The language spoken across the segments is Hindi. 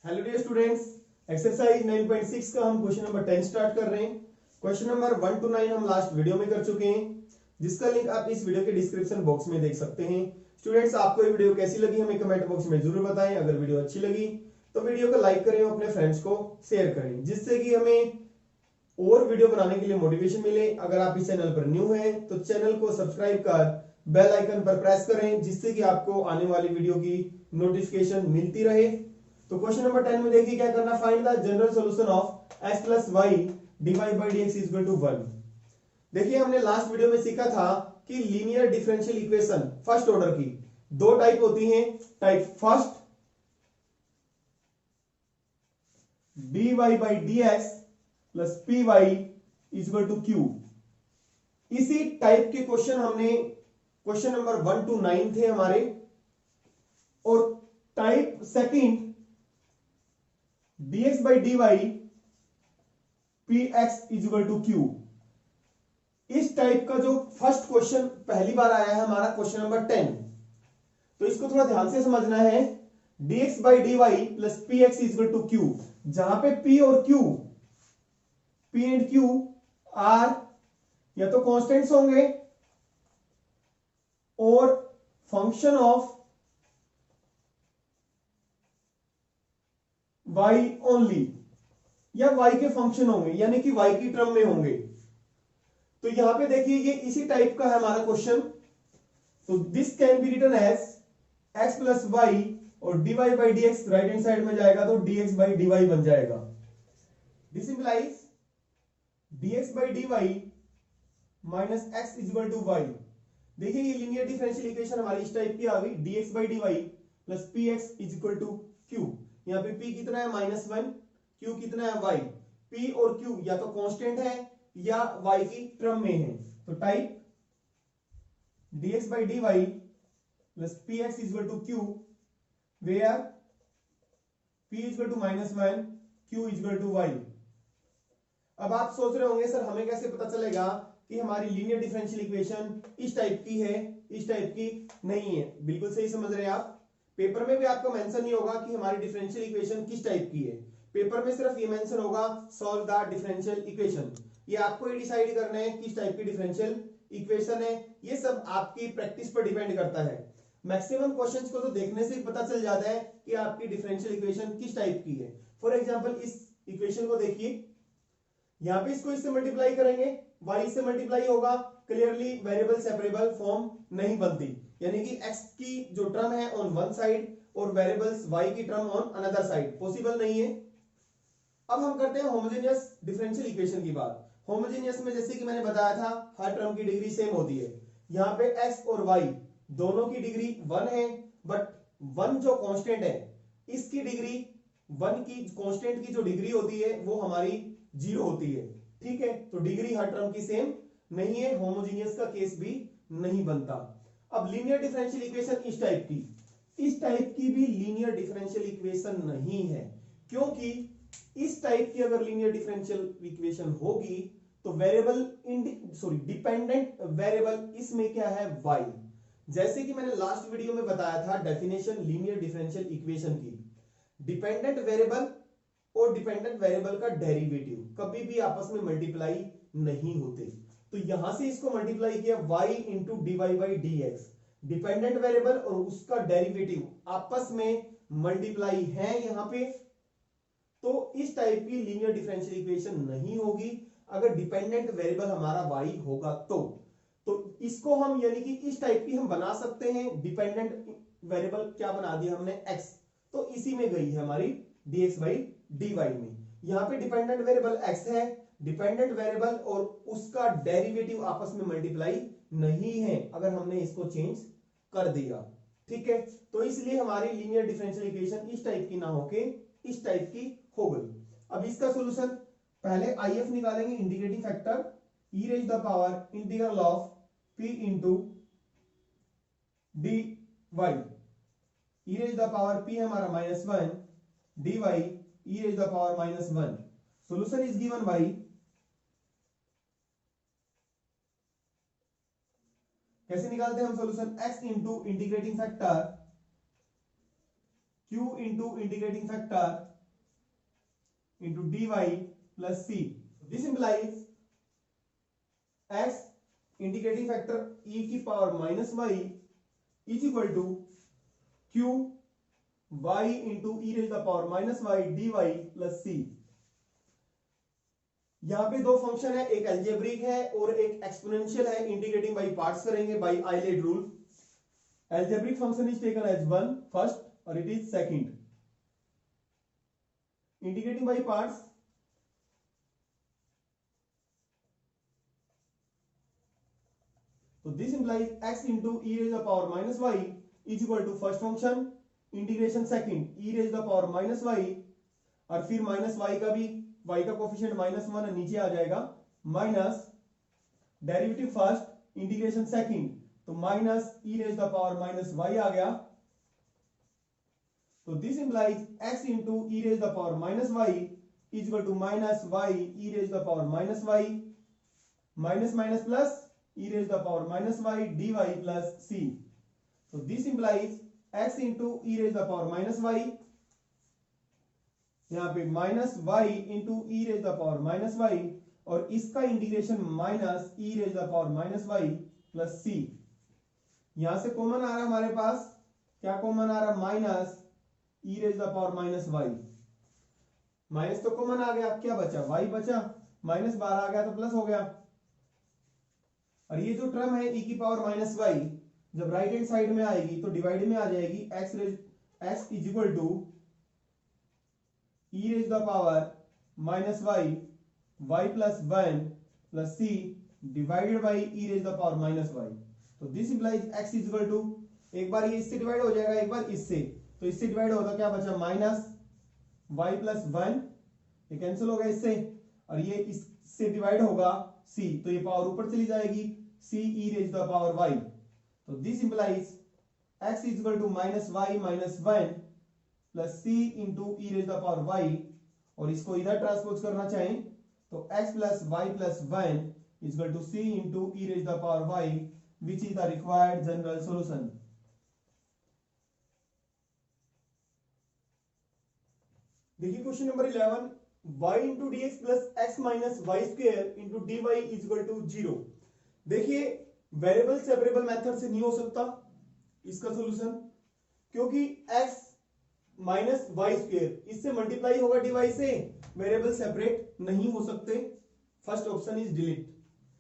हेलो डियर स्टूडेंट्स, एक्सरसाइज 9.6 का हम क्वेश्चन नंबर 10 स्टार्ट कर रहे हैं। क्वेश्चन नंबर 1 to 9 हम लास्ट वीडियो में कर चुके हैं, जिसका लिंक आप इस वीडियो के डिस्क्रिप्शन बॉक्स में देख सकते हैं। स्टूडेंट्स, आपको ये वीडियो कैसी लगी हमें कमेंट बॉक्स में जरूर बताएं। अगर वीडियो अच्छी लगी तो वीडियो को लाइक करें और अपने फ्रेंड्स को शेयर करें, जिससे कि हमें और वीडियो बनाने के लिए मोटिवेशन मिले। अगर आप इस चैनल पर न्यू हैं तो चैनल को सब्सक्राइब कर बेल आइकन पर प्रेस करें, जिससे कि आपको आने वाली वीडियो की नोटिफिकेशन मिलती रहे। तो क्वेश्चन नंबर 10 में देखिए क्या करना, find the general solution of x plus y divide by d x equal to 1। देखिए हमने लास्ट वीडियो में सीखा था कि linear differential equation first order की दो टाइप होती हैं। Type first dy by d x plus p y equal to q. इसी टाइप के क्वेश्चन हमने क्वेश्चन नंबर 1 to 9 थे हमारे। और type second dx by d y p x equal to q. इस टाइप का जो फर्स्ट क्वेश्चन पहली बार आया है हमारा क्वेश्चन नंबर 10, तो इसको थोड़ा ध्यान से समझना है। dx by d y plus p x equal to q, जहां पे p और q, p and q are या तो कॉन्स्टेंट्स होंगे और फंक्शन ऑफ y ओनली, या y के फंक्शन होंगे, यानी कि y की टर्म में होंगे। तो यहां पे देखिए ये इसी टाइप का है हमारा क्वेश्चन। तो this can be written as x plus y और dy by d x right hand side में जाएगा तो dx बाई डी वाई बन जाएगा। This implies dx by d y minus x equal to y. देखिए ये लीनियर डिफरेंशियल इक्वेशन हमारी इस टाइप की आ गई, dx by d y plus p x equal to q. यहाँ पे p कितना है -1, q कितना है y। p और q या तो कांस्टेंट है या y की टर्म में है। तो type dx by d y plus p x equal to q, where p equal to -1, q equal to y। अब आप सोच रहे होंगे सर हमें कैसे पता चलेगा कि हमारी लीनियर डिफरेंशियल इक्वेशन इस टाइप की है, इस टाइप की नहीं है। बिल्कुल सही समझ रहे हैं आप। पेपर में भी आपको मेंशन नहीं होगा कि हमारी डिफरेंशियल इक्वेशन किस टाइप की है। पेपर में सिर्फ ये मेंशन होगा सॉल्व द डिफरेंशियल इक्वेशन। ये आपको ये डिसाइड करना है किस टाइप की डिफरेंशियल इक्वेशन है। ये सब आपकी प्रैक्टिस पर डिपेंड करता है। मैक्सिमम क्वेश्चंस को तो देखने से ही पता चल जाता है कि आपकी डिफरेंशियल इक्वेशन किस टाइप की है। फॉर एग्जांपल इस इक्वेशन को देखिए, यहां पे इसको इससे मल्टीप्लाई करेंगे, y से मल्टीप्लाई होगा, क्लियरली वेरिएबल सेपरेबल फॉर्म नहीं बनती, यानी कि x की जो टर्म है ऑन वन साइड और वेरिएबल्स y की term on another side, possible नहीं है। अब हम करते हैं होमोजेनियस डिफरेंशियल इक्वेशन की बात। होमोजेनियस में जैसे कि मैंने बताया था हर टर्म की डिग्री सेम होती है। यहाँ पे x और y दोनों की डिग्री 1 है, बट 1 जो कांस्टेंट है इसकी डिग्री 1 की कांस्टेंट की जो डिग्री होती है वो हमारी 0 होती है। ठीक है, तो डिग्री हर टर्म की सेम नहीं है, होमोजेनियस का केस भी नहीं बनता। अब लीनियर डिफरेंशियल इक्वेशन इस टाइप की भी लीनियर डिफरेंशियल इक्वेशन नहीं है, क्योंकि इस टाइप की अगर लीनियर डिफरेंशियल इक्वेशन होगी तो वेरिएबल डिपेंडेंट वेरिएबल इसमें क्या है, y। जैसे कि मैंने लास्ट वीडियो में बताया था डेफिनेशन लीनियर डिफरेंशियल इक्वेशन की, डिपेंडेंट वेरिएबल और डिपेंडेंट वेरिएबल का डेरिवेटिव कभी भी आपस में मल्टीप्लाई नहीं होते। तो यहां से इसको मल्टीप्लाई किया y into d y by d x, dependent variable और उसका डेरिवेटिव आपस में मल्टीप्लाई है यहां पे। तो इस टाइप की लीनियर डिफरेंशियल इक्वेशन नहीं होगी अगर डिपेंडेंट वेरिएबल हमारा y होगा तो इसको हम यानी कि इस टाइप की हम बना सकते हैं। डिपेंडेंट वेरिएबल क्या बना दिया हमने, x, तो इसी में गई है हमारी dx बाई dy में। यहां पे डिपेंडेंट वेरिएबल x है, डिपेंडेंट वेरिएबल और उसका डेरिवेटिव आपस में मल्टीप्लाई नहीं है अगर हमने इसको चेंज कर दिया। ठीक है, तो इसलिए हमारी लीनियर डिफरेंशियल इक्वेशन इस टाइप की ना होके इस टाइप की हो गई। अब इसका सॉल्यूशन पहले IF निकालेंगे, integrating factor e raise the power integral of p into dy, e raise the power p है हमारा -1, dy e raise the power -1। Solution is given by कैसे निकालते हैं हम solution, x into integrating factor q into integrating factor into dy plus c. This implies x integrating factor e की power minus y is equal to q y into e raise the power minus y d y plus c. यहां पे दो फंक्शन है, एक एल्जेब्रिक है और एक एक्सपोनेंशियल है। इंटीग्रेटिंग बाई पार्ट्स करेंगे by ILATE rule. Algebraic function is taken as one first और it is second. Integrating by parts, तो this implies x into e raise the power minus y is equal to first function integration second e raise the power minus y और फिर माइनस वाई का भी, y का कोफिशिएंट -1 नीचे आ जाएगा, minus derivative first integration second, तो minus e raise the power minus y आ गया। तो this implies x into e raise the power minus y is equal to minus y e raise the power minus y, minus minus plus e raised the power minus y dy plus c. So this implies x into e raised the power minus y, यहां पे minus y into e raised the power minus y और इसका integration minus e raised the power minus y plus c। यहां से कॉमन आ रहा है हमारे पास, क्या कॉमन आ रहा है? Minus e raised the power minus y। Minus तो कॉमन आ गया, क्या बचा? y बचा, माइनस बाहर आ गया तो प्लस हो गया। और ये जो टर्म है e की पावर माइनस वाई जब राइट हैंड साइड में आएगी तो डिवाइड में आ जाएगी, x is equal to e raise the power minus y y plus one plus c divided by e raise the power minus y. तो this implies x is equal to, एक बार ये इससे डिवाइड हो जाएगा, एक बार इससे, तो इससे डिवाइड होता क्या बचा? माइनस वाई प्लस वन, ये कैंसिल हो गया इससे, और ये इससे डिवाइड होगा c, तो ये पावर ऊपर चली जाएगी, c e raise the power y। तो this implies x is equal to minus y minus one plus c into e raise the power y, और इसको इधर ट्रांसपोज करना चाहें तो x plus y plus one is equal to c into e raise the power y which is the required general solution. देखिए question number 11, y into d x plus x minus y square into D Y is equal to 0। देखिए वेरिएबल सेपरेबल मेथड से नहीं हो सकता इसका सॉल्यूशन, क्योंकि x माइनस वाई स्क्वेयर इससे मल्टीप्लाई होगा dy से, वेरिएबल सेपरेट नहीं हो सकते। First option is delete.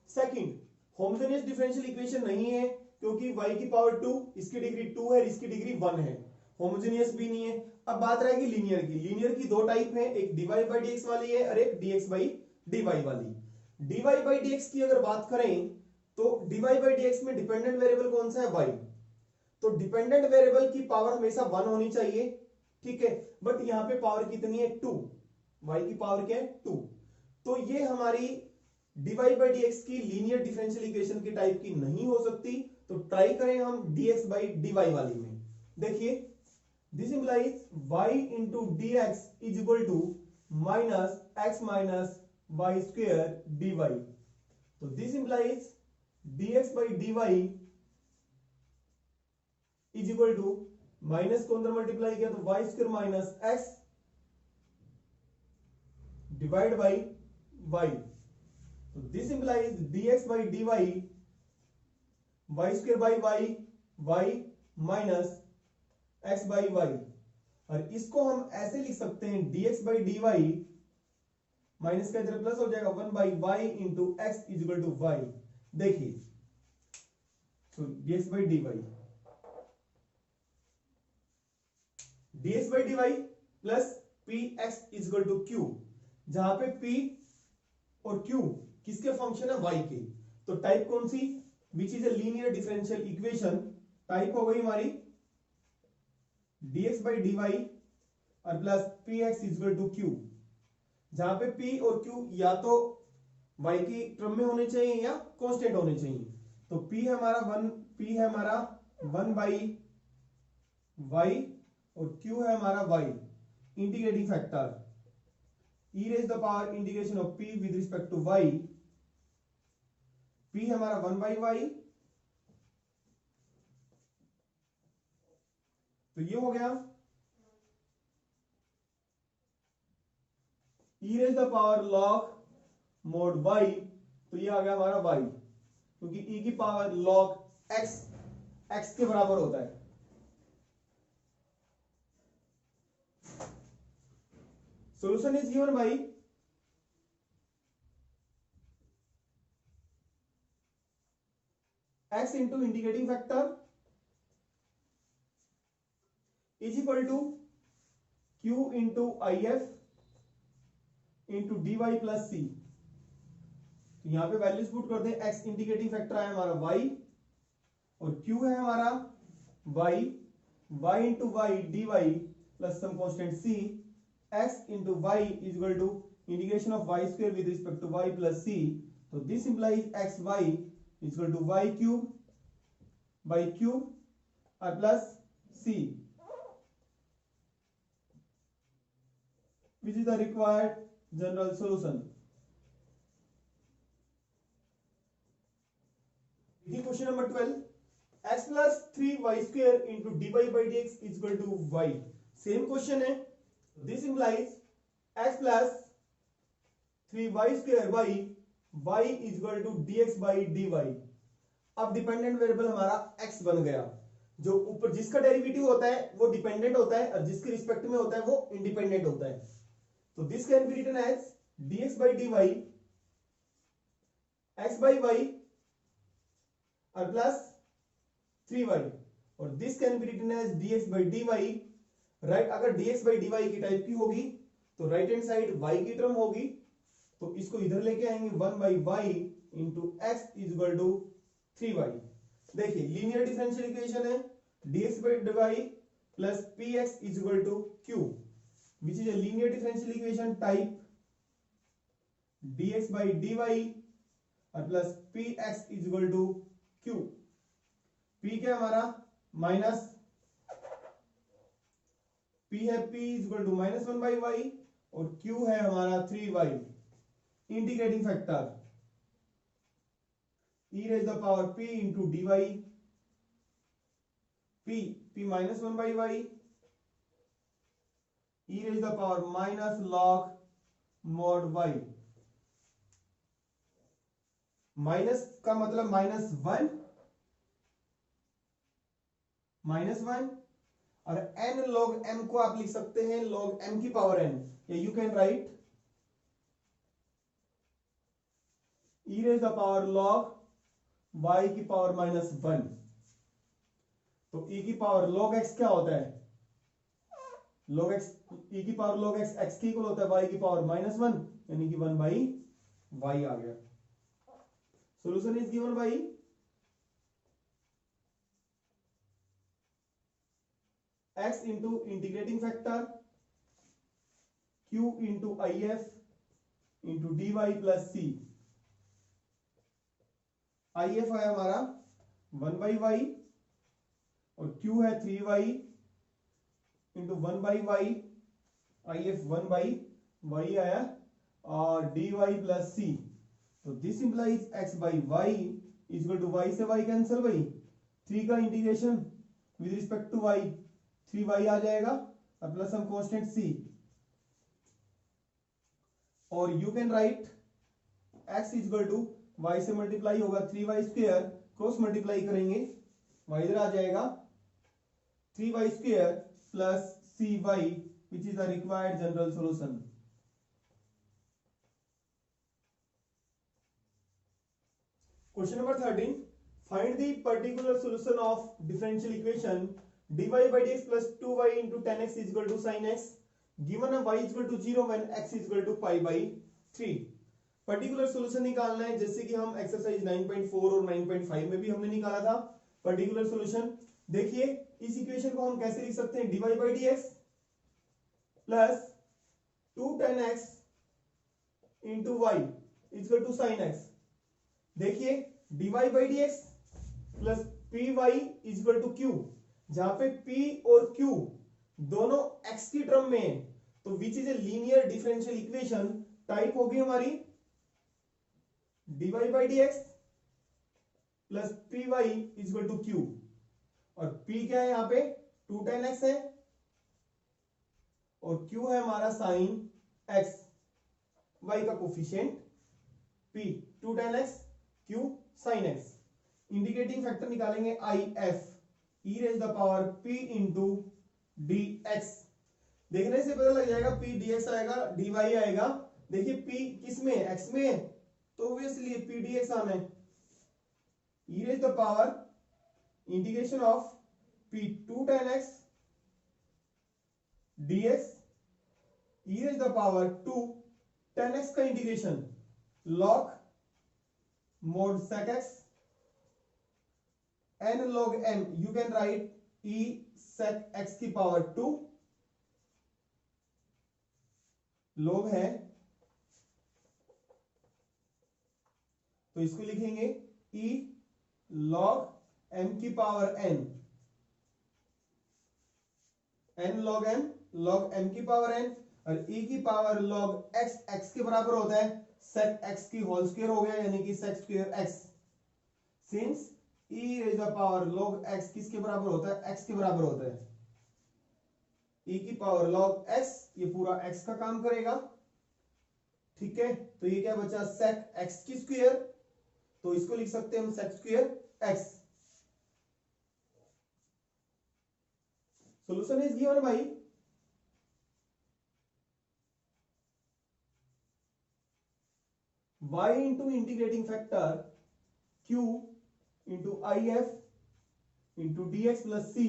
Second, homogeneous differential equation नहीं है, क्योंकि y की पावर 2, इसकी डिग्री 2 है, इसकी डिग्री 1 है, होमोजेनियस भी नहीं है। अब बात रहेगी लीनियर की। लीनियर की दो टाइप है, एक dy बाई dx वाली है और एक dx बाई dy वाली। dy बाई dx की अगर बात करें तो dy बाई dx में डिपेंडेंट वेरिएबल कौन सा है? y। तो डिपेंडेंट वेरिएबल की पावर हमेशा 1 होनी चाहिए, ठीक है, बट यहां पे पावर कितनी है? 2, y की पावर क्या है? 2। तो ये हमारी dy बाई dx की लीनियर डिफरेंशियल इक्वेशन की टाइप की नहीं हो सकती। तो ट्राई करें हम dx बाई dy वाली में। देखिए this implies y into dx is equal to minus x minus y square dy। तो this implies dx by dy is equal to minus को अंदर मल्टीप्लाई किया तो y square minus x divide by y। तो this implies dx by dy y square by y minus x by y, और इसको हम ऐसे लिख सकते हैं dx बाई dy माइनस का इधर प्लस हो जाएगा 1 by y into x is equal to y. देखिए तो dx by dy, dx by dy plus p x is equal to q, जहां पे p और q किसके फंक्शन है? y के। तो टाइप कौन सी? Which is a linear differential equation. Type हो गई हमारी dx बाई dy और plus p x is equal to q, जहां पे p और q या तो y की टर्म में होने चाहिए या कांस्टेंट होने चाहिए। तो p है हमारा 1 बाई y और q है हमारा y। Integrating factor e raise the power integration of p with respect to y, p है हमारा 1 बाई y, तो ये हो गया। E raise the power log mod y, तो ये आ गया हमारा वाई, क्योंकि ई की पावर लॉग एक्स एक्स के बराबर होता है। Solution is given by x into indicating factor is equal to q into if into dy plus c। तो यहां पे वैल्यूज पुट कर दें, x इंडिकेटिंग फैक्टर है हमारा y और q है हमारा y, y into y dy plus some constant c, x into y is equal to integration of y square with respect to y plus c। तो this implies xy is equal to y cube by cube और plus c, which is the required general solution। Question number 12, x plus 3y square into dy by dx is equal to y। Same question है। This implies x plus 3y square by y is equal to dx by dy। अब डिपेंडेंट वेरिएबल हमारा x बन गया, जो ऊपर जिसका डेरिवेटिव होता है वो डिपेंडेंट होता है और जिसके रिस्पेक्ट में होता है वो इंडिपेंडेंट होता है। तो this can be written as dx by dy x by y और प्लस 3y, और this can be written as dx by dy right. अगर dx by dy की टाइप की होगी तो राइट हैंड साइड y की टर्म होगी, तो इसको इधर लेके आएंगे 1 by y इंटू x is equal to 3y। देखिए लीनियर डिफरेंशियल इक्वेशन है, dx by dy plus px is equal to q, which is a linear differential equation type dx by dy और plus px is equal to q। p क्या हमारा माइनस p है, p is equal to minus 1 by y और q है हमारा 3y। Integrating factor e raised the power p into dy, p minus 1 by y, e raised the power minus log mod y। Minus का मतलब -1 और n log m को आप लिख सकते हैं log m की पावर n, या you can right e raised the power log y की पावर -1। तो e की पावर log x क्या होता है, log x, e की पावर log x x की इक्वल होता है y की पावर -1, यानी कि 1 by y आ गया। Solution is given bye x into integrating factor q into if into dy plus c। if है हमारा 1 by y और q है 3y into 1 by y, if 1 by y आया और dy प्लस c। तो this implies x by y is equal to y से y कैंसिल भाई, 3 का integration with respect to y 3y आ जाएगा और प्लस हम कांस्टेंट c, और you can write x is equal to y से मल्टीप्लाई होगा 3y स्क्वायर, क्रॉस मल्टीप्लाई करेंगे y इधर आ जाएगा 3y square plus cy which is the required general solution. Question number 13, find the particular solution of differential equation dy by dx plus 2y into tan x is equal to sin x given a y is equal to 0 when x is equal to pi by 3। Particular solution निकालना है, जैसे कि हम एक्सरसाइज 9.4 और 9.5 में भी हमने निकाला था पर्टिकुलर सॉल्यूशन। देखिए इस इक्वेशन को हम कैसे लिख सकते हैं, dy by dx plus 2 tan x into y is equal to sin x। देखिए dy by dx plus py is equal to q, जहां पे p और q दोनों x की टर्म में है, तो which is a linear differential equation type होगी हमारी dy by dx plus py is equal to q, और p क्या है यहां पे 2 tan x है और q है हमारा sin x। y का coefficient p, 2 tan x q sin x। Integrating factor निकालेंगे i f e raise the power p into d x. देखने से पता लग जाएगा p dx आएगा, dy आएगा। देखिए p किस में है, x में है, तो ऑब्वियसली p dx आना है। e raise the power integration of p 2 tan x dx e raise the power 2 tan x का integration log mod sec x n log m, you can write e sec x की पावर 2 log है, तो इसको लिखेंगे e log m की power n, n log m log m की पावर n, और e की पावर log x, x के बराबर होता है sec x की होल स्क्वायर हो गया, यानी कि sec square x। Since e raise the power log x किसके बराबर होता है, x के बराबर होता है, e की पावर log x, ये पूरा x का काम करेगा, ठीक है। तो ये क्या बचा, sec x की स्क्वायर, तो इसको लिख सकते हैं हम sec square x। Solution is given bye y into integrating factor q into if into dx plus c।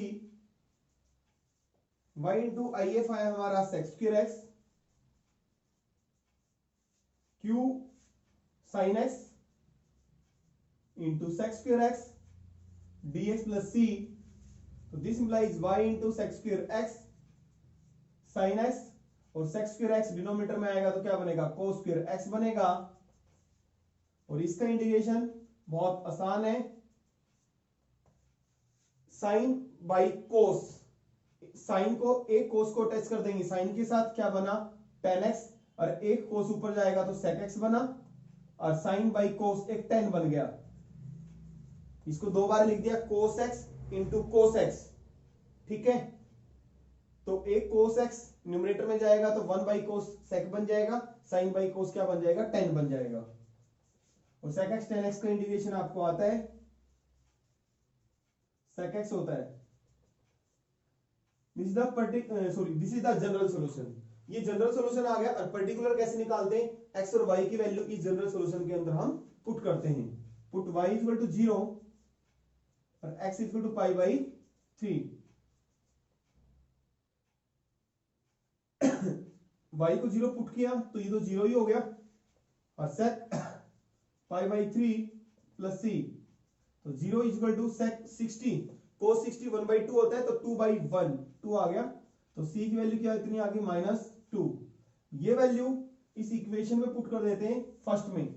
y into if आया हमारा sec square x, q sin x into sec square x dx plus c। तो this implies y into sec square x sin x, और sec स्क्वायर x डिनोमिनेटर में आएगा तो क्या बनेगा, cos स्क्वायर x बनेगा। और इसका इंटीग्रेशन बहुत आसान है, साइन बाई कोस, साइन को एक कोस को अटैच कर देंगे साइन के साथ, क्या बना tan x, और एक कोस ऊपर जाएगा तो sec x बना, और साइन बाई कोस एक tan बन गया। इसको दो बार लिख दिया, cos x into cos x, ठीक है। तो एक cos x न्यूमरेटर में जाएगा तो 1 बाई कोस sec बन जाएगा, साइन बाई कोस क्या बन जाएगा, tan बन जाएगा। और sec x tan x का इंटीग्रेशन आपको आता है, sec x होता है, this is the general solution. ये जनरल सॉल्यूशन आ गया। और पर्टिकुलर कैसे निकालते हैं, x और y की वैल्यू इस जनरल सॉल्यूशन के अंदर हम पुट करते हैं। पुट y इक्वल टू 0 और x equal to pi by 3। y को 0 पुट किया तो ये तो 0 ही हो गया, और sec pi by 3 plus c, तो 0 equal to sec 60, cos 60 1 by 2 होता है, तो 2 बाई 1 2 आ गया, तो c की वैल्यू क्या इतनी आ गई, -2। ये वैल्यू इस इक्वेशन में पुट कर देते हैं फर्स्ट में,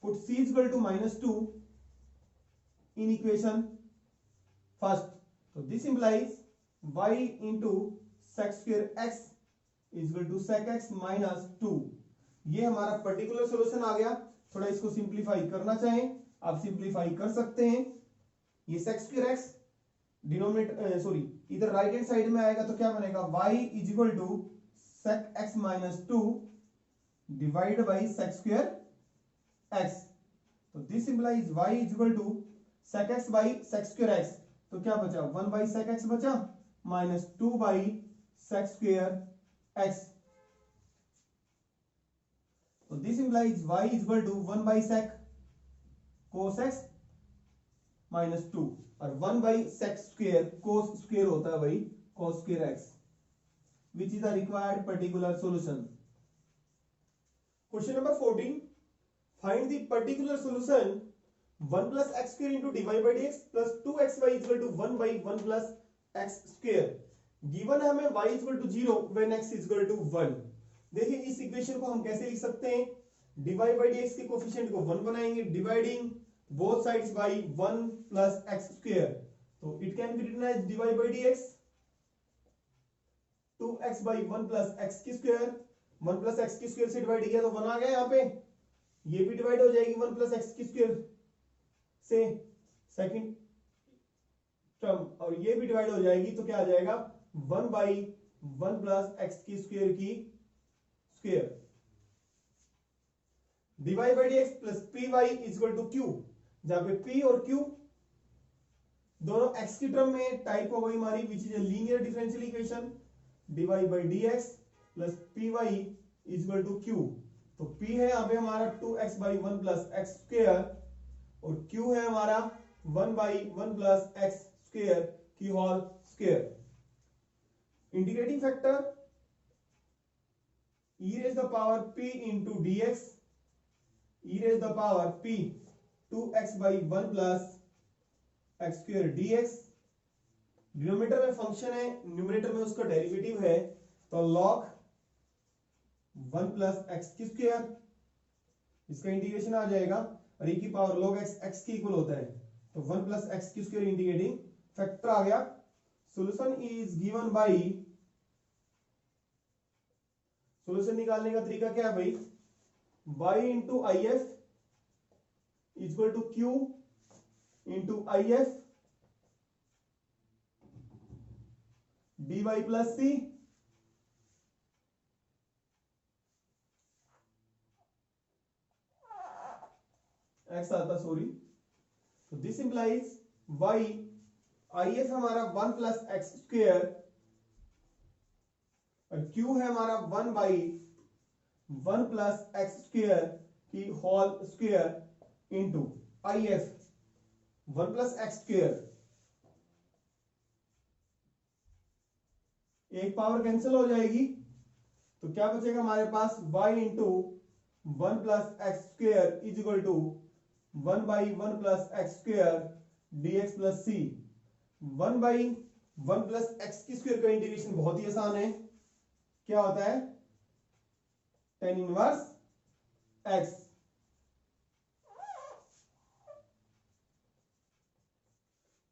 put c equal to -2 in equation first, तो this implies y into sec square x equal to sec x -2। ये हमारा पर्टिकुलर सॉल्यूशन आ गया। थोड़ा इसको सिंप्लीफाई करना चाहें आप सिंप्लीफाई कर सकते हैं। ये sec स्क्वायर x डिनोमिनेटर इधर राइट हैंड साइड में आएगा तो क्या बनेगा, y is equal to sec x -2 divide by sec square x। तो this implies y is equal to sec x by sec square x, तो क्या बचा 1 बाई sec x बचा -2 बाई sec स्क्वायर x। तो this implies y is equal to 1 by sec cos x -2, और 1 by sec square cos square होता है भाई cos square x, which is the required particular solution. Question number 14, find the particular solution 1 plus x square into dy by dx plus 2xy equal to 1 by 1 plus x square. Given है हमें y equal to 0 when x equal to 1। देखिए इस इक्वेशन को हम कैसे लिख सकते हैं, dy बाई dx के कोफिशिएंट को 1 बनाएंगे, dividing both sides by 1 plus x square, तो it can be written as dy by dx 2x by 1 plus x की स्क्वायर, 1 प्लस एक्स की स्क्वायर से डिवाइड किया तो 1 आ गया यहाँ पे, ये भी डिवाइड हो जाएगी 1 प्लस एक्स की स्क्वायर से सेकंड टर्म, और ये भी डिवाइड हो जाएगी तो क्या आ जाएगा 1 बाई 1 प्लस एक्स की square. dy by d x plus p y is equal to q, जहां पे p और q दोनों x की टर्म में टाइप हो गई हमारी which is a linear differential equation. dy by d x plus p y is equal to q. तो p है यहाँ पे हमारा 2x by one plus x square और q है हमारा 1 by one plus x square की whole square. Integrating factor e raised the power p into dx, e raised the power p 2x by 1 plus x square dx। Denominator में फंक्शन है, न्यूमरेटर में उसका डेरिवेटिव है, तो log 1 प्लस एक्स की स्क्वायर, इसका इंटीग्रेशन आ जाएगा और e की पावर log x x के इक्वल होता है, तो 1 प्लस एक्स की स्क्वायर इंटीग्रेटिंग फैक्टर आ गया। Solution is given by, solution निकालने का तरीका क्या है भाई, y into I F equal to q into I F d y plus C x आता, सॉरी। तो this implies y I F हमारा 1 प्लस एक्स स्क्वेयर और q है हमारा 1 बाई 1 प्लस एक्स स्क्वेयर की whole square into I F 1 plus x square, एक पावर कैंसिल हो जाएगी, तो क्या बचेगा हमारे पास y into 1 plus x square is equal to 1 by 1 plus x square dx plus c. 1 by 1 plus x की स्क्वेयर का इंटीग्रेशन बहुत ही आसान है, क्या होता है tan इनवर्स x।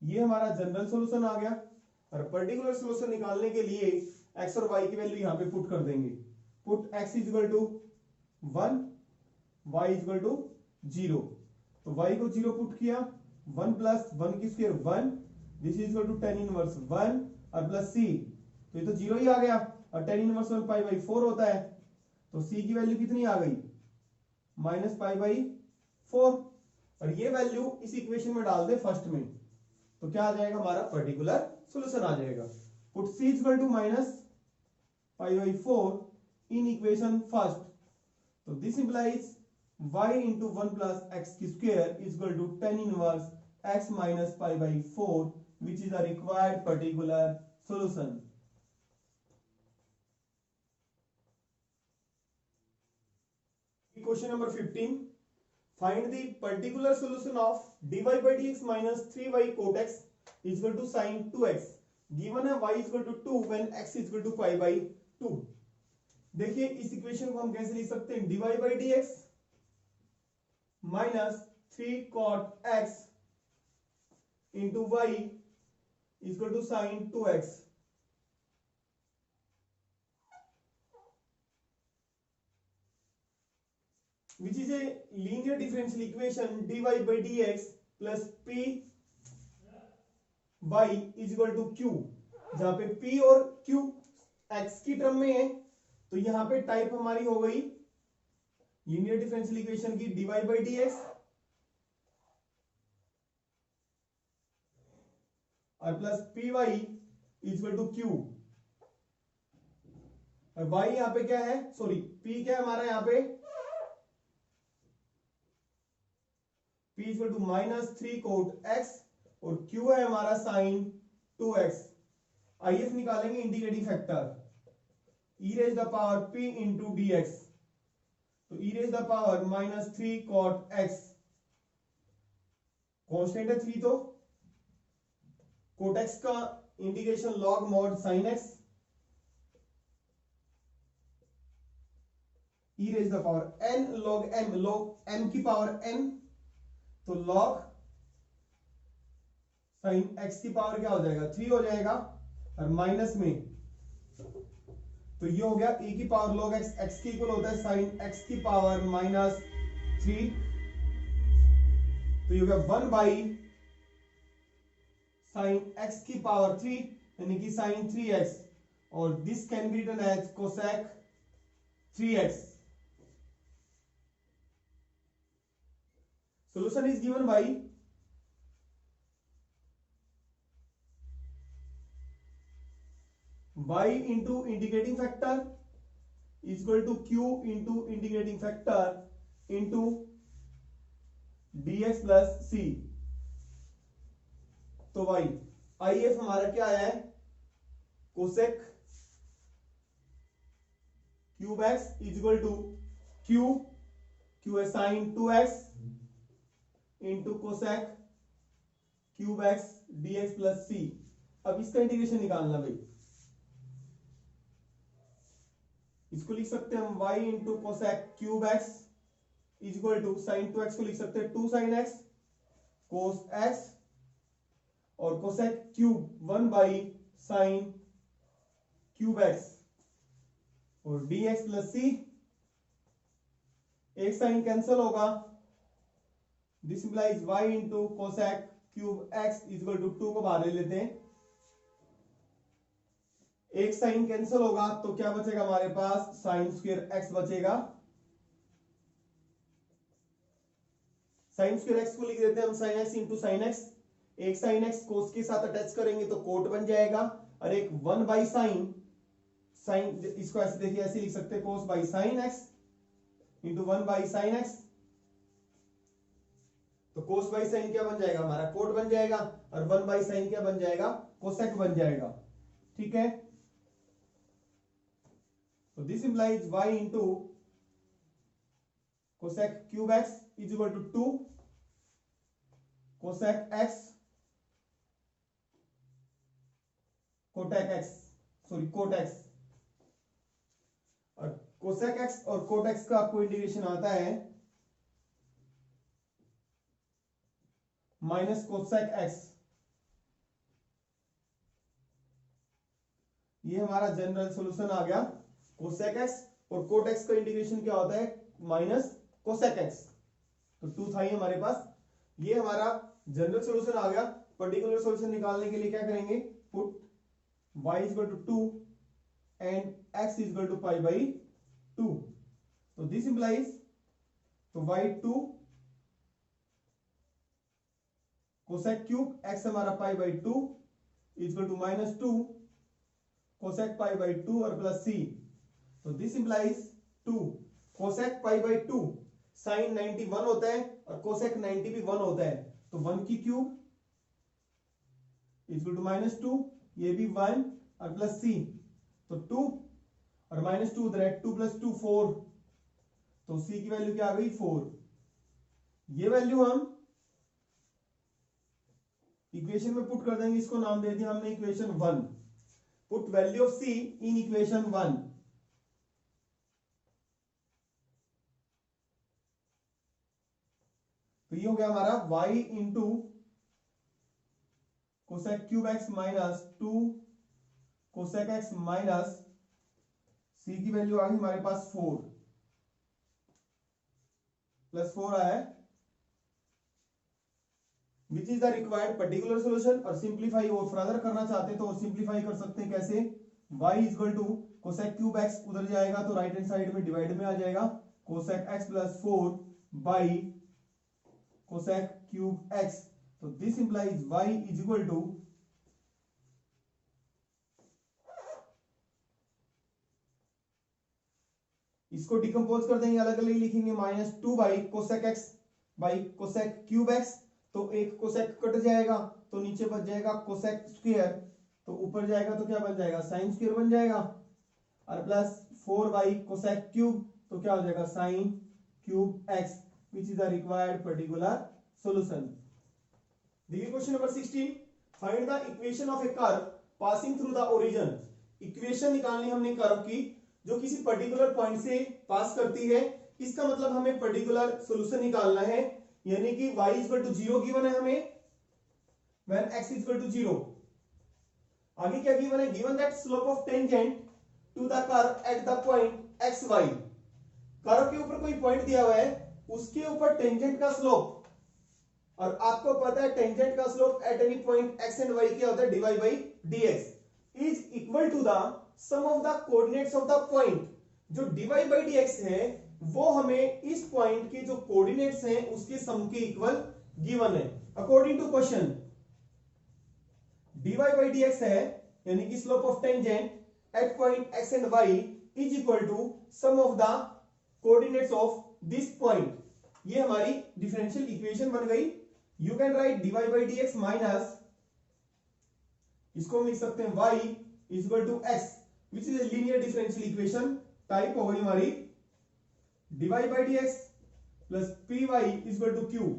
ये हमारा जनरल सॉल्यूशन आ गया और पर्टिकुलर सॉल्यूशन निकालने के लिए x और y की वैल्यू यहां पे पुट कर देंगे। Put x is equal to 1, y is equal to 0, तो y को 0 पुट किया, 1 प्लस 1 की square 1, this is equal to tan inverse 1 और प्लस c, तो ये तो 0 ही आ गया और tan इनवर्स 1 पाई बाई 4 होता है, तो c की वैल्यू कितनी आ गई, माइनस पाई बाई 4, और ये वैल्यू इस इक्वेशन में डाल दे फर्स्ट में, तो क्या आ जाएगा हमारा पर्टिकुलर सॉल्यूशन आ जाएगा। Put c equal to minus pi by 4 in equation first, तो this implies y into 1 plus x की square is equal to tan inverse x minus pi by 4 which is the required particular solution. Question number 15. Find the particular solution of dy by dx minus 3y cot x is equal to sin 2x. Given है y is equal to 2 when x is equal to pi by 2. देखिए इस इक्वेशन को हम कैसे लिख सकते हैं, dy by dx minus 3 cot x into y is equal to sin 2x. which is a linear differential equation dy by dx plus p y is equal to q, जहां पे p और q x की टर्म में है, तो यहां पे टाइप हमारी हो गई लीनियर डिफरेंशियल इक्वेशन की dy by dx और plus p y is equal to q, और y यहां पे क्या है, सॉरी p क्या है हमारा यहां पे, p equal to minus 3 cot x और q है हमारा साइन 2x। आईएफ निकालेंगे integrating factor, e raise the power p into dx, तो e raise the power minus 3 cot x, constant है 3, तो कोट x का integration log mod sine x, e raise the power n log m की पावर n, तो लॉग साइन x की पावर क्या हो जाएगा 3 हो जाएगा, और माइनस में तो ये हो गया e की पावर लॉग x, x की इक्वल होता है साइन x की पावर माइनस 3, तो ये हो गया 1 बाई साइन x की पावर 3 यानी कि साइन 3x, और this can be written as cosec 3x। solution is given by y into integrating factor is equal to q into integrating factor into dx plus c। तो भाई IF हमारा क्या है, cosec cube x is equal to q q है sine 2x into cosec cube x dx plus c. अब इसका इंटीग्रेशन निकालना भाई, इसको लिख सकते हैं हम y into cosec cube x is equal to sine 2x को लिख सकते हैं 2 साइन x कोस x और cosec cube 1 by sine cube x और dx प्लस सी। एक साइन कैंसल होगा, this implies y into cosec cube x is equal to 2 को बाहर ले लेते हैं, एक साइन कैंसल होगा तो क्या बचेगा हमारे पास, साइन स्क्वायर x बचेगा। साइन स्क्वायर x को लिख देते हैं हम sine x into sine x, एक साइन x कोस के साथ अटैच करेंगे तो कोट बन जाएगा और एक 1 बाई साइन, साइन इसको ऐसे देखिए ऐसे लिख सकते हैं cos by sine x into 1 by sine x। तो कोस बाई साइन क्या बन जाएगा हमारा, कोट बन जाएगा और 1 बाई साइन क्या बन जाएगा, कोसेक बन जाएगा। ठीक है, तो this implies y into cosec cube x is equal to 2 cosec x कोटेक x, सॉरी कोट x, और कोसेक x और कोट x का आपको इंटीग्रेशन आता है माइनस कोसेक x। ये हमारा जनरल सॉल्यूशन आ गया। कोसेक x और कोट x का इंटीग्रेशन क्या होता है, माइनस कोसेक x। तो 2 था ये हमारे पास, ये हमारा जनरल सॉल्यूशन आ गया। पर्टिकुलर सॉल्यूशन निकालने के लिए क्या करेंगे, put y is equal to 2 and x is equal to pi by 2। तो दिस इंप्लाइज, तो y2 कोसेक क्यूब x हमारा pi by 2 is equal to minus 2 cosec pi by 2 और प्लस c। तो this implies 2 cosec pi by 2, sine 90 1 होता है और कोसेक 90 भी 1 होता है, तो 1 की cube is equal to minus 2, ये भी 1 और प्लस c। तो 2 और माइनस 2 उधर है, 2 प्लस 2 4, तो c की वैल्यू क्या आ गई 4। ये वैल्यू हम इक्वेशन में पुट कर देंगे, इसको नाम दे दिया हमने equation 1। Put value of c in equation 1। तो ये हो गया हमारा y into cosec cube x minus 2 cosec x minus c की वैल्यू आ गई हमारे पास 4 प्लस 4 आया है, विच is the required particular solution. और सिंप्लीफाई और फर्दर करना चाहते हैं तो सिंप्लीफाई कर सकते हैं कैसे, y is equal to cosec cube x उधर जाएगा तो राइट हैंड साइड में डिवाइड में आ जाएगा, cosec x plus 4 by cosec cube x। तो this implies y is equal to इसको डिकम्पोज कर देंगे, अलग अलग लिखेंगे, minus 2 by cosec x by cosec cube x। तो एक कोसेक कट जाएगा तो नीचे बच जाएगा कोसेक स्क्वायर, तो ऊपर जाएगा तो क्या बन जाएगा, साइन स्क्वायर बन जाएगा, और प्लस 4 बाई कोसेक क्यूब तो क्या हो जाएगा, sine cube x, which is the required particular solution. देखिए question number 16, find the equation of a curve passing through the origin. Equation निकालनी हमने कर्व की जो किसी पर्टिकुलर पॉइंट से पास करती है, इसका मतलब हमें पर्टिकुलर सॉल्यूशन निकालना है, यानी कि y is equal to 0 given है हमें when x is equal to 0। आगे क्या गिवन है, given that slope of tangent to the curve at the point xy। Curve के ऊपर कोई पॉइंट दिया हुआ है, उसके ऊपर टेंजेंट का स्लोप, और आपको पता है टेंजेंट का slope at any point x and y क्या होता है, dy by dx is equal to the sum of the coordinates of the point. जो dy बाई dx है वो हमें इस पॉइंट के जो कोऑर्डिनेट्स हैं उसके सम के इक्वल गिवन है। According to question dy by dx है, यानी कि slope of tangent at point x and y is equal to sum of the coordinates of this point. ये हमारी डिफरेंशियल इक्वेशन बन गई। You can write dy by dx minus, इसको हम लिख सकते हैं y is equal to x which is a linear differential equation. Type हो गई हमारी dy by dx plus py is equal to q,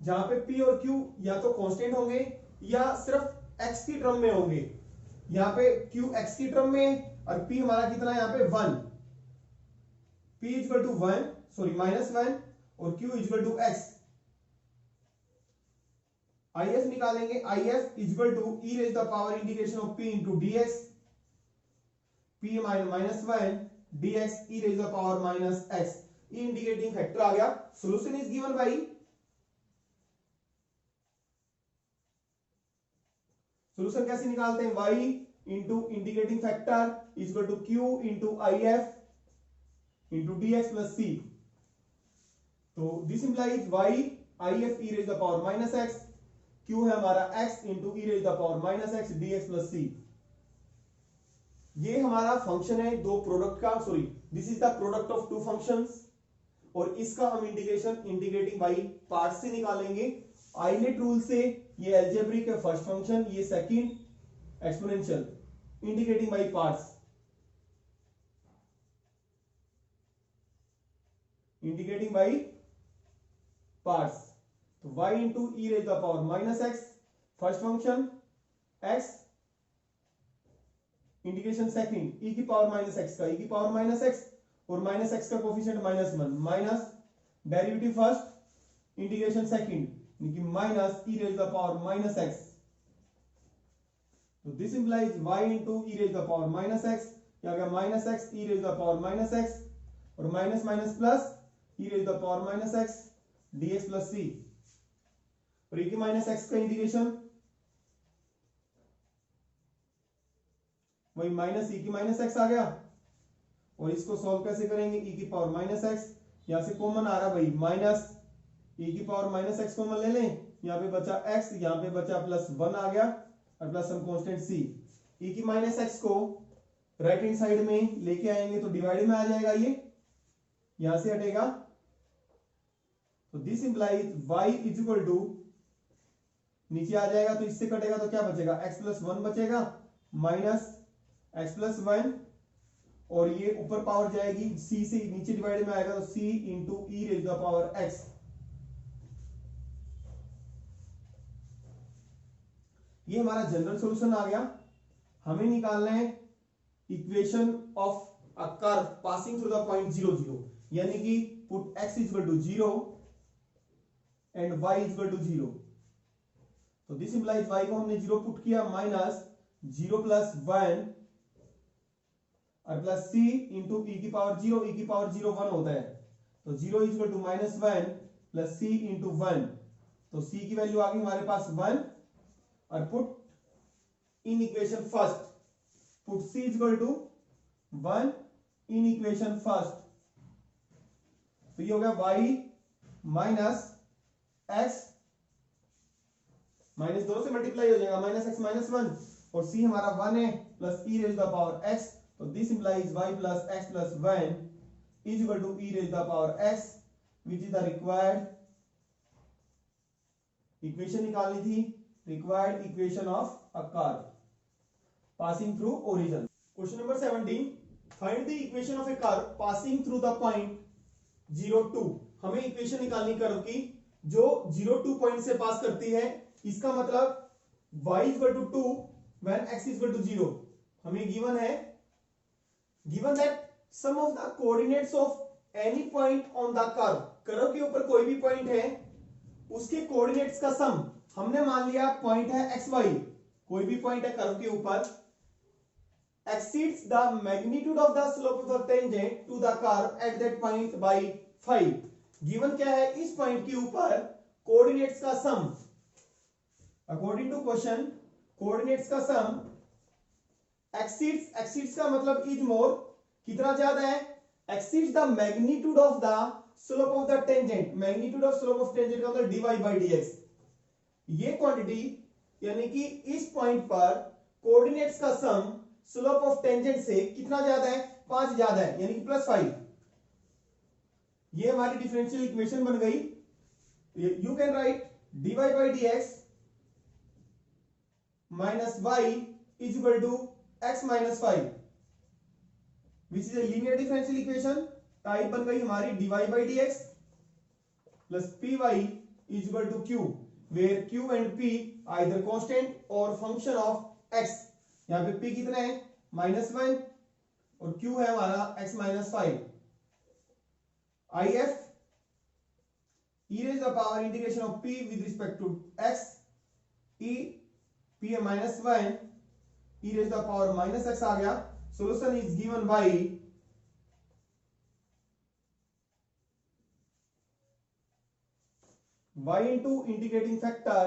जहां पे p और q या तो कांस्टेंट होंगे या सिर्फ x की टर्म में होंगे। यहां पे q x की टर्म में और p हमारा कितना है यहाँ पे 1, p is equal to 1 sorry -1 और q is equal to x। if निकालेंगे, if is equal to e raise the power integration of p into dx, p minus 1 dx e raise the power minus x। e integrating factor आ गया। Solution is given by, solution कैसे निकालते हैं, y into integrating factor is equal to q into if into dx plus c। तो this implies y if e raise the power minus x, q है हमारा x into e raise the power minus x dx plus c। ये हमारा फंक्शन है दो प्रोडक्ट का, sorry this is the product of two functions, और इसका हम इंटीग्रेशन इंटीग्रेटिंग बाई पार्ट से निकालेंगे। आइलेट रूल से ये अलजेब्रिक है फर्स्ट फंक्शन, ये second, exponential, integrating by parts, integrating by parts. तो y into e raise the power minus x first function, x integration second e की पावर माइनस एक्स का, e की पावर माइनस एक्स और माइनस एक्स का coefficient -1 minus derivative first integration second minus e raise the power minus x. तो this implies y into e raise the power minus x, क्या गया minus x e raise the power minus x और minus minus plus e raise the power minus x dx plus c, और e की माइनस एक्स का इंटीग्रेशन वही माइनस e की माइनस एक्स आ गया। और इसको सॉल्व कैसे करेंगे, e की पावर माइनस एक्स, यहां से कॉमन आ रहा भाई माइनस e की पावर माइनस एक्स कॉमन ले लें, यहाँ पे बचा x, यहाँ पे बचा प्लस 1 आ गया और प्लस हम कांस्टेंट c। e की माइनस एक्स को राइट हैंड साइड में लेके आएंगे तो डिवाइड में आ जाएगा, ये यहां से हटेगा। तो this implies y is equal to, नीचे आ जाएगा तो इससे कटेगा तो क्या बचेगा, x प्लस 1 बचेगा माइनस x प्लस 1, और ये ऊपर पावर जाएगी c से नीचे डिवाइड में आएगा तो c into e raise the power x। ये हमारा जनरल सॉल्यूशन आ गया। हमें निकालना है equation of a curve passing through the point 0 0, यानी कि put x is equal to 0 and y is equal to 0। तो दिस इंप्लाइज y को हमने 0 पुट किया माइनस 0 प्लस 1 और प्लस c इंटू e की पावर 0, e की पावर 0 1 होता है, तो 0 is equal to minus 1 plus c into 1, तो c की वैल्यू आ गई हमारे पास 1, और put in equation first, put c is equal to 1 in equation first. तो ये हो गया y माइनस x, माइनस दोनों से मल्टीप्लाई हो जाएगा, माइनस एक्स माइनस 1, और c हमारा 1 है plus e raise the power x। तो this implies y plus x plus 1 is equal to e raise the power x, which is the required equation निकालनी थी, required equation of a curve passing through origin. Question number 17, find the equation of a curve passing through the point 0 2। हमें इक्वेशन निकालनी कर्व की जो 0 2 पॉइंट से पास करती है। इसका मतलब y is equal to 2 when x is equal to 0। हमें गिवन है, given that sum of the coordinates of any point on the curve, curve के ऊपर कोई भी पॉइंट है उसके कोऑर्डिनेट्स का सम, हमने मान लिया पॉइंट है xy, कोई भी पॉइंट है कर्व के ऊपर, exceeds the magnitude of the slope of the tangent to the curve at that point by 5। Given क्या है, इस पॉइंट के ऊपर कोऑर्डिनेट्स का सम, अकॉर्डिंग टू क्वेश्चन कोऑर्डिनेट्स का सम एक्सीड्स, एक्सीड्स का मतलब इज मोर, कितना ज्यादा है, exceeds the magnitude of the slope of the tangent, magnitude of slope of tangent का मतलब dy by dx, ये क्वांटिटी यानी कि इस पॉइंट पर कोऑर्डिनेट्स का सम स्लोप ऑफ टेंजेंट से कितना ज्यादा है, 5 ज्यादा है, यानी कि +5। ये हमारी डिफरेंशियल इक्वेशन बन गई। You can write dy by dx minus y is equal to x minus 5 which is a linear differential equation। Type बन गई हमारी dy by dx plus py is equal to q where q and p either constant or function of x। यहां पे p कितना है -1 और q है हमारा x minus 5। if e raised the power integration of p with respect to x e p है -1 e raised the power -x आ गया। solution is given by y into integrating factor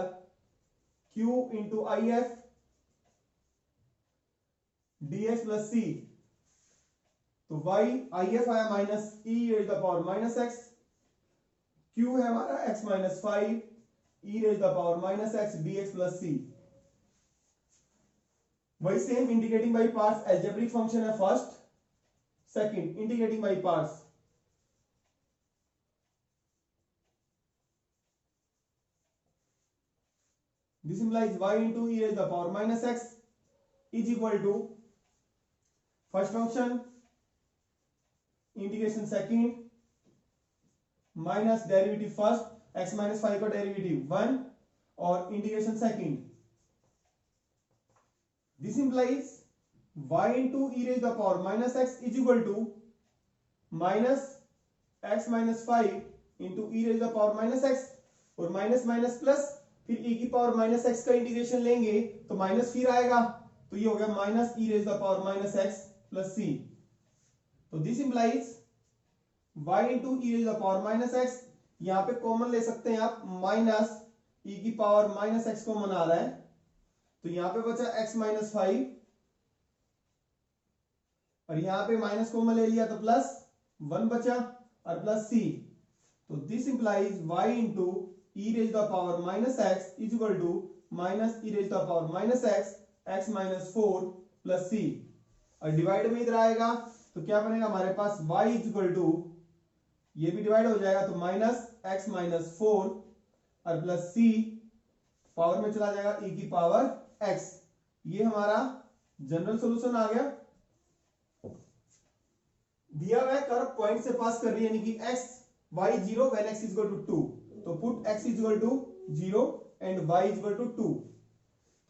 q into if dx plus c। तो y if आया minus e raised the power -x, q है हमारा x minus 5 e raised the power -x dx plus c। वही same integrating by parts algebraic function है first, second integrating by parts. This implies y into e raised the power -x is equal to first function integration second minus derivative first x minus 5 का डेरिवेटिव 1 और integration second. This implies y into e raised the power -x is equal to minus x minus 5 into e raised the power -x और माइनस माइनस प्लस, फिर e की पावर -x का इंटीग्रेशन लेंगे तो माइनस फिर आएगा, तो ये हो गया minus e raised the power -x plus c। तो this implies y into e raised the power -x, यहां पे कॉमन ले सकते हैं आप, माइनस e की पावर -x कॉमन आ रहा है, तो यहां पे बचा x minus 5 और यहां पे माइनस कॉमन ले लिया तो प्लस 1 बचा और प्लस c। तो this implies y into e raised the power -x is equal to minus e raised the power -x x minus 4 plus c। और डिवाइड में इधर आएगा तो क्या बनेगा हमारे पास y is equal to, ये भी डिवाइड हो जाएगा तो माइनस x minus 4 और प्लस c, पावर में चला जाएगा e की पावर x। ये हमारा जनरल सॉल्यूशन आ गया। दिया हुआ है कर्व पॉइंट से पास कर रही है, यानी कि x y 0 when x is equal to 2, तो put x is equal to 0 and y is equal to 2।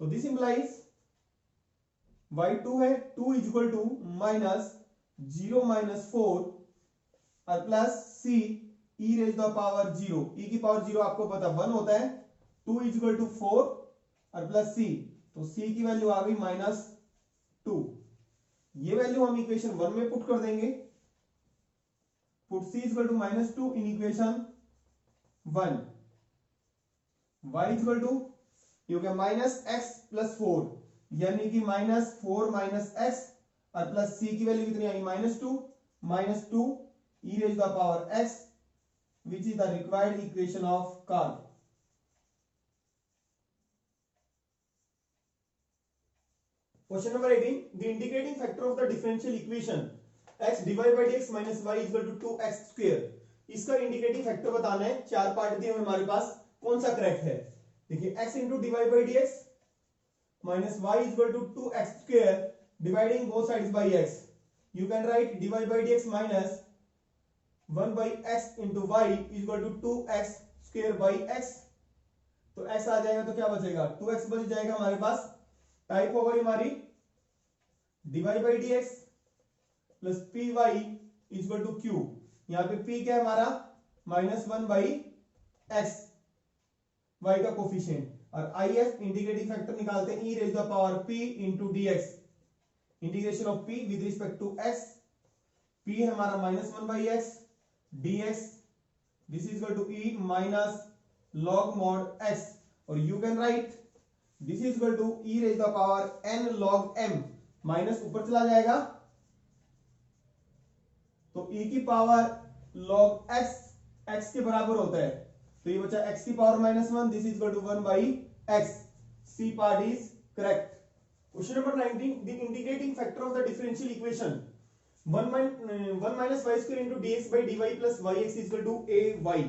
तो दिस इंप्लाइज y2 है 2 is equal to minus 0 minus 4 और plus c e raised the power 0, e की पावर 0 आपको पता 1 होता है, 2 is equal to 4 और प्लस c, तो c की वैल्यू आ गई -2। ये वैल्यू हम इक्वेशन 1 में पुट कर देंगे, put c equal to -2 in equation 1, y equal to ये हो गया -x प्लस 4, यानी कि -4 -x और प्लस c की वैल्यू कितनी आई -2 e raised the power x which is the required equation of curve। Question number 18, the integrating factor of the differential equation x divided by dx minus y is equal to 2x square। इसका इंटीग्रेटिंग फैक्टर बताना है, चार पार्ट दिए हुए हमारे पास, कौन सा करेक्ट है। देखिए x into divided by dx minus y is equal to 2x square dividing both sides by x। You can write divided by dx minus 1 by x into y is equal to 2x square by x। तो x आ जाएगा तो क्या बचेगा 2x बच जाएगा हमारे पास। टाइप हो गई हमारी divide by dx plus p y is equal to q. यहां पे p क्या है हमारा -1 बाई x, y का कोफिशिएंट, और if इंटीग्रेटिंग फैक्टर निकालते हैं e raise the power p into dx, integration of p with respect to x, p है हमारा -1 by x dx this is equal to e minus log mod x, और you can write this is equal to e raise the power n log m, minus ऊपर चला जाएगा तो e की पावर log x x के बराबर होता है, तो ये बचा x की power -1, this is equal to 1 by x। C part is correct. Question number 19, the integrating factor of the differential equation 1 minus y square into dx by dy plus yx is equal to ay।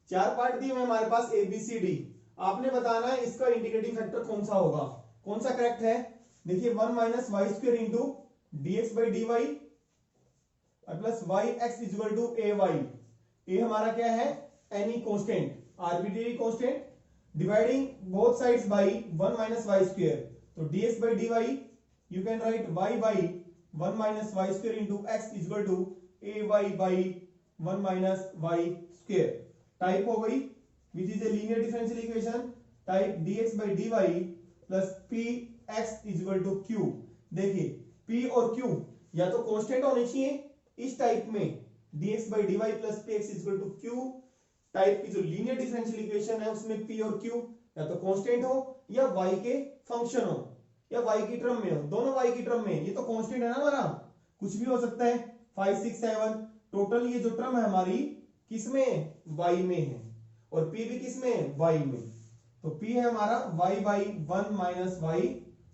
चार पार्ट दिए हुए हमारे पास ए बी सी डी, आपने बताना है इसका इंटीग्रेटिंग फैक्टर कौन सा होगा, कौन सा करेक्ट है। देखिए 1 minus y square into d x by d y plus y x is equal to a y. A हमारा क्या है, any constant, arbitrary constant, dividing both sides by 1 minus y square, तो d x by d y you can write y by 1 minus y square into x is equal to a y by 1 minus y square. Type हो गई which is a linear differential equation, type dx by dy plus px is equal to q। देखिए p और q या तो कांस्टेंट होने चाहिए इस टाइप में, dx by dy plus px is equal to q। Type की जो लीनियर डिफरेंशियल इक्वेशन है उसमें p और q या तो कांस्टेंट हो या y के फंक्शन हो या y की टर्म में हो, दोनों y की टर्म में। ये तो कांस्टेंट है ना हमारा, कुछ भी हो सकता है। 5 6 7 टोटल ये जो टर्म है हमारी किसमें, y में है, और p भी किसमें है, y में। तो p है हमारा y by 1 minus y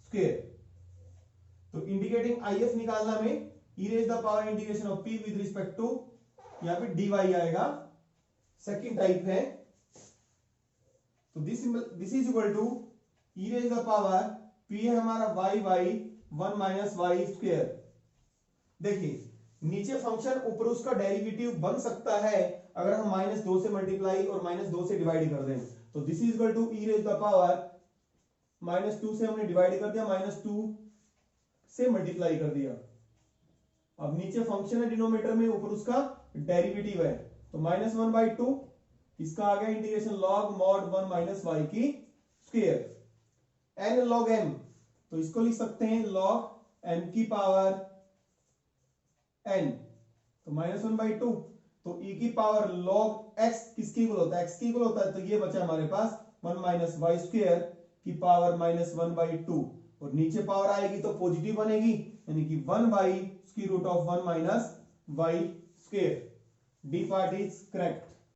square. तो इंटीग्रेटिंग if निकालना में e raise the power integration of p with respect to, यहां पे dy आएगा, सेकंड टाइप है। तो this is equal to e raise the power p है हमारा y by 1 minus y square. देखिए नीचे फंक्शन ऊपर उसका डेरिवेटिव बन सकता है अगर हम -2 से मल्टीप्लाई और -2 से डिवाइड कर दें, तो this is equal to e raise the power -2 से हमने डिवाइड कर दिया, -2 से मल्टीप्लाई कर दिया। अब नीचे फंक्शन है डिनोमिनेटर में, ऊपर उसका डेरिवेटिव है, तो -1/2 इसका आ गया integration log mod 1 minus y की स्क्वायर। n log m, तो इसको लिख सकते हैं log m की पावर n, तो -1/2, तो e की पावर log x किसकी इक्वल होता है, x की इक्वल होता है, तो ये बचा हमारे पास 1 माइनस वाई स्क्वायर की पावर -1/2, और नीचे पावर आएगी तो पॉजिटिव बनेगी, यानी कि 1 by square root of 1 minus y square. D part is correct.